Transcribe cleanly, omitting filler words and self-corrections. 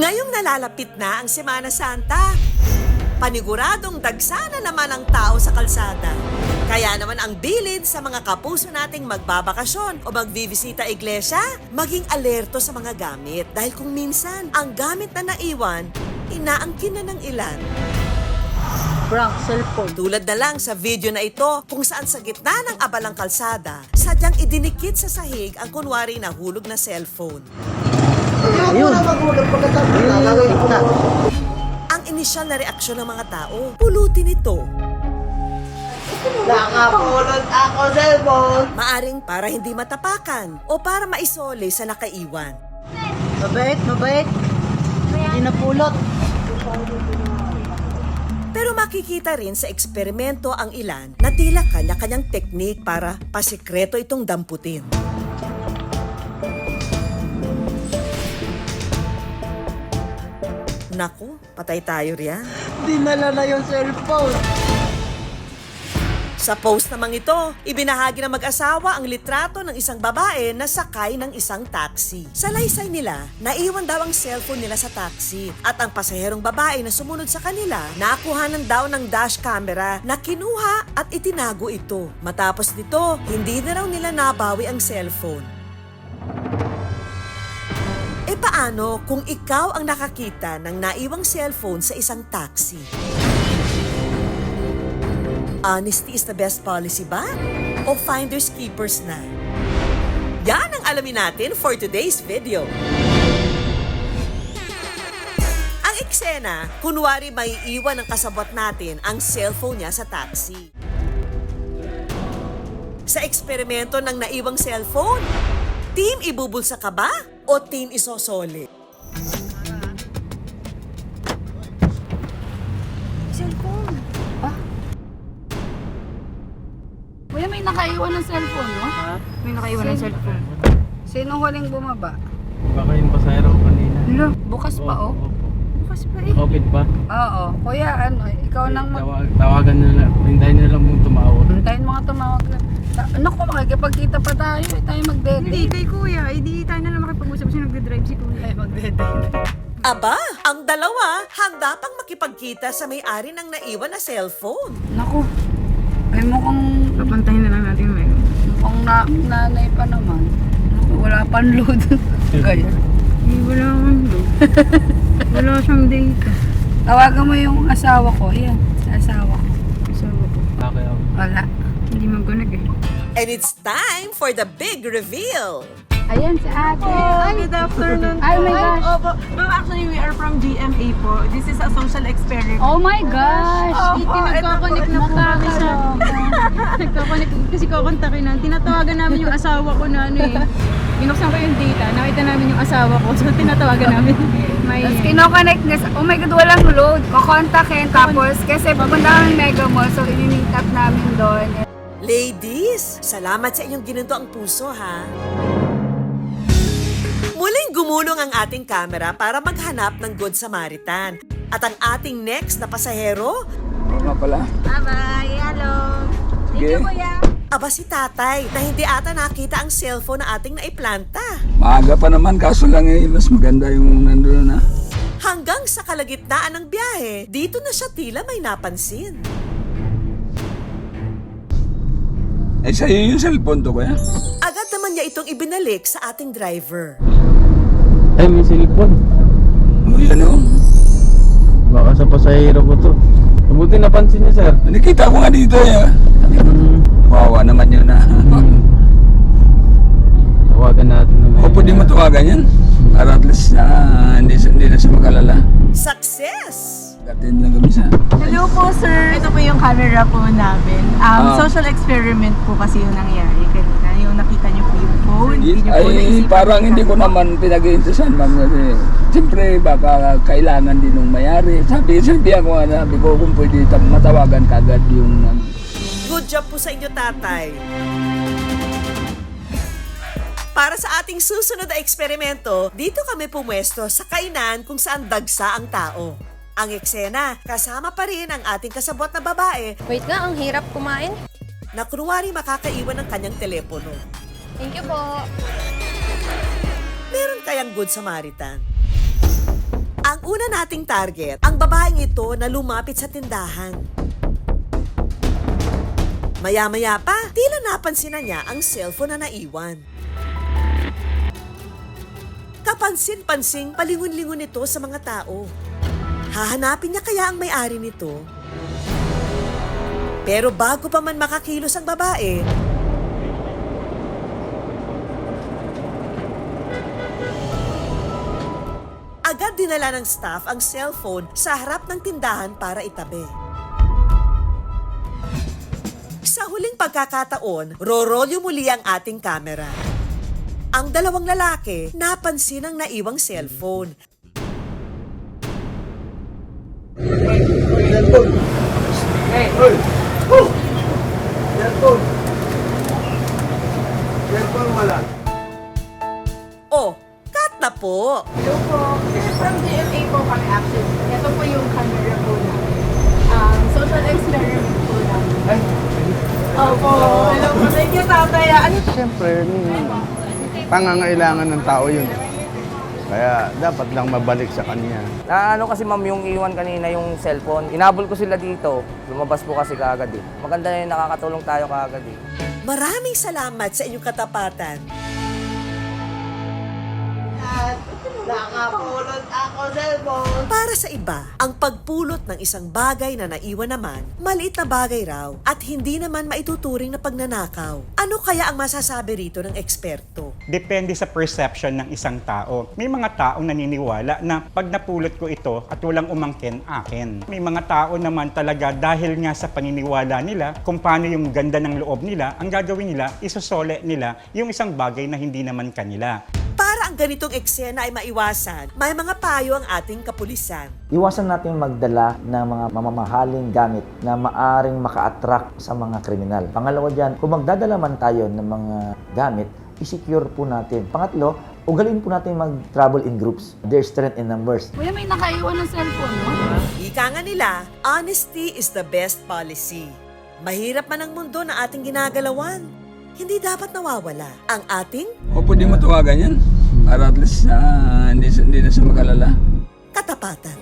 Ngayong nalalapit na ang Semana Santa, paniguradong dagsa na naman ang tao sa kalsada. Kaya naman ang bilid sa mga kapuso nating magbabakasyon o magbibisita iglesia, maging alerto sa mga gamit. Dahil kung minsan, ang gamit na naiwan, inaangkin na ng ilan. Prank cellphone. Tulad na lang sa video na ito kung saan sa gitna ng abalang kalsada, sadyang idinikit sa sahig ang kunwari nahulog na cellphone. Ayun. Ang inisyal na reaksyon ng mga tao, pulutin ito. Nakapulot ako cellphone. Maaring para hindi matapakan o para maisole sa nakaiwan. Mabait, mabait. Hindi napulot. Pero makikita rin sa eksperimento ang ilan na tila kanya-kanyang teknik para pasikreto itong damputin. Naku, patay tayo riyan. Dinala na yung cellphone. Sa post namang ito, ibinahagi ng mag-asawa ang litrato ng isang babae na sakay ng isang taxi. Sa laysay nila, naiwan daw ang cellphone nila sa taxi at ang pasaherong babae na sumunod sa kanila, nakuhanan daw ng dash camera na kinuha at itinago ito. Matapos nito, hindi na raw nila nabawi ang cellphone. E paano kung ikaw ang nakakita ng naiwang cellphone sa isang taxi? Honesty is the best policy ba? O finders keepers na? Yan ang alamin natin for today's video. Ang eksena, kunwari may iwan ng kasabot natin ang cellphone niya sa taxi. Sa eksperimento ng naiwang cellphone, team ibubulsa ka ba o team isosole? Cellphone. Ah? Kuya, may nakaiwan ng cellphone, no? Ha? May nakaiwan ng cellphone. Sino huling bumaba? Baka yung pasahero ko kanina. Hello, bukas pa, oh. Opo. Bukas pa, eh. Okay pa? Oo. Kuya, ano, ikaw nang Tawagan nila. Hintayin nila mong tumawag. Hintayin mga tumawag lang. Naku, makikipagkita pa tayo. Tayo mag-date. Hindi, kay kuya. Hindi tayo na lang makipag-usap kasi nagde-drive si kuya. Tayo mag-date. Aba, ang dalawa handa pang makipagkita sa may-ari ng naiwan na cellphone. Naku, ay mukhang Papantahin na lang natin may. nanay pa naman. Naku, wala pang load. Gaya. Wala akong load. Wala siyang data. Tawagan mo yung asawa ko. Ayan, sa asawa ko. Asawa ko. Okay, okay. Wala. Hindi mag-connect eh. And it's time for the big reveal. Ayan, si ate. Good afternoon Ay, my gosh. Opo. Ma'am, actually, we are from GMA po. This is a social experiment. Oh my gosh! Opo, nagkoconnect na po kami sa... Nagkoconnect kasi kukontakin na. Tinatawagan namin yung asawa ko na ano eh. Binuksan ko yung data. Nakita namin yung asawa ko. So, tinatawagan namin. May... Tapos kinoconnect na sa... Oh my God, walang load. Kukontakin. Tapos, kasi pupunta kami Mega Mall. So, i-meet up namin doon. Ladies, salamat sa inyong ginunto ang puso, ha? Muling gumulong ang ating camera para maghanap ng Good Samaritan. At ang ating next na pasahero, Nga pala. Bye-bye. Hello. Thank you, kuya. aba si tatay na hindi ata nakita ang cellphone na ating naiplanta. Maaga pa naman, kaso lang mas maganda yung nandun na. Hanggang sa kalagitnaan ng biyahe, dito na siya tila may napansin. Eh, sa'yo yung cellphone to, kuya? Agad naman niya itong ibinalik sa ating driver. Ay, may cellphone. O, yan o. Baka sa pasahero ko to. Mabuti napansin niya, sir. Nakita ko nga dito, eh. Sabi ko, kawawa naman yun na. Tawagan natin na O, pwede mo tawagan yan? Para at least hindi na siya mag-alala. Success! Gatin lang kami sa... Hello po, sir. Ito po yung camera po namin. Social experiment po kasi yung nangyari kanina. Yung nakita niyo po yung phone. Hindi niyo po Ay, naisipan parang na hindi ko ginagawa. naman pinag-iinteresan, ma'am. Kasi, siyempre, baka kailangan din ng mayari. Sabi ko nga, sabi ko kung pwede matawagan kagad yung... Good job po sa inyo, tatay. Para sa ating susunod na eksperimento, dito kami pumwesto sa kainan kung saan dagsa ang tao. Ang eksena, kasama pa rin ang ating kasabot na babae Wait nga, ang hirap kumain. na kunwari makakaiwan ng kanyang telepono. Thank you po. Meron kayang Good Samaritan? Ang una nating target, ang babaeng ito na lumapit sa tindahan. Maya-maya pa, tila napansin na niya ang cellphone na naiwan. Kapansin-pansing palingon-lingon ito sa mga tao. Hahanapin niya kaya ang may-ari nito? Pero bago pa man makakilos ang babae, agad dinala ng staff ang cellphone sa harap ng tindahan para itabi. Sa huling pagkakataon, rorolyo muli ang ating kamera. Ang dalawang lalaki napansin ang naiwang cellphone. Oh, cut na po! Hello po. From GMA po kami actually. Ito po yung camera po namin. Social experiment po namin. Opo. Hello po. Thank you, tatay. Siyempre, pangangailangan ng tao yun. Kaya dapat lang mabalik sa kanya. Ano kasi ma'am yung iwan kanina yung cellphone. Inabol ko sila dito. Lumabas po kasi kaagad eh. Maganda na yung nakakatulong tayo kaagad eh. Maraming salamat sa inyong katapatan. Nakapulot ako cellphone. Para sa iba, ang pagpulot ng isang bagay na naiwan naman, maliit na bagay raw at hindi naman maituturing na pagnanakaw. Ano kaya ang masasabi rito ng eksperto? Depende sa perception ng isang tao. May mga taong naniniwala na pag napulot ko ito at walang umangkin, akin. May mga tao naman talaga dahil nga sa paniniwala nila kung paano yung ganda ng loob nila, ang gagawin nila, isusole nila yung isang bagay na hindi naman kanila. Para ang ganitong eksena ay maiwasan, may mga payo ang ating kapulisan. Iwasan natin magdala ng mga mamamahaling gamit na maaring maka-attract sa mga kriminal. Pangalawa dyan, kung magdadala man tayo ng mga gamit, i-secure po natin. Pangatlo, ugalin po natin mag-travel in groups. There's strength in numbers. Kuya, may nakaiwan ng cellphone, no? Ika nga nila, honesty is the best policy. Mahirap man ang mundo na ating ginagalawan. Hindi dapat nawawala ang ating O pwede matawagan yan. Para at least hindi na siya mag-alala. katapatan.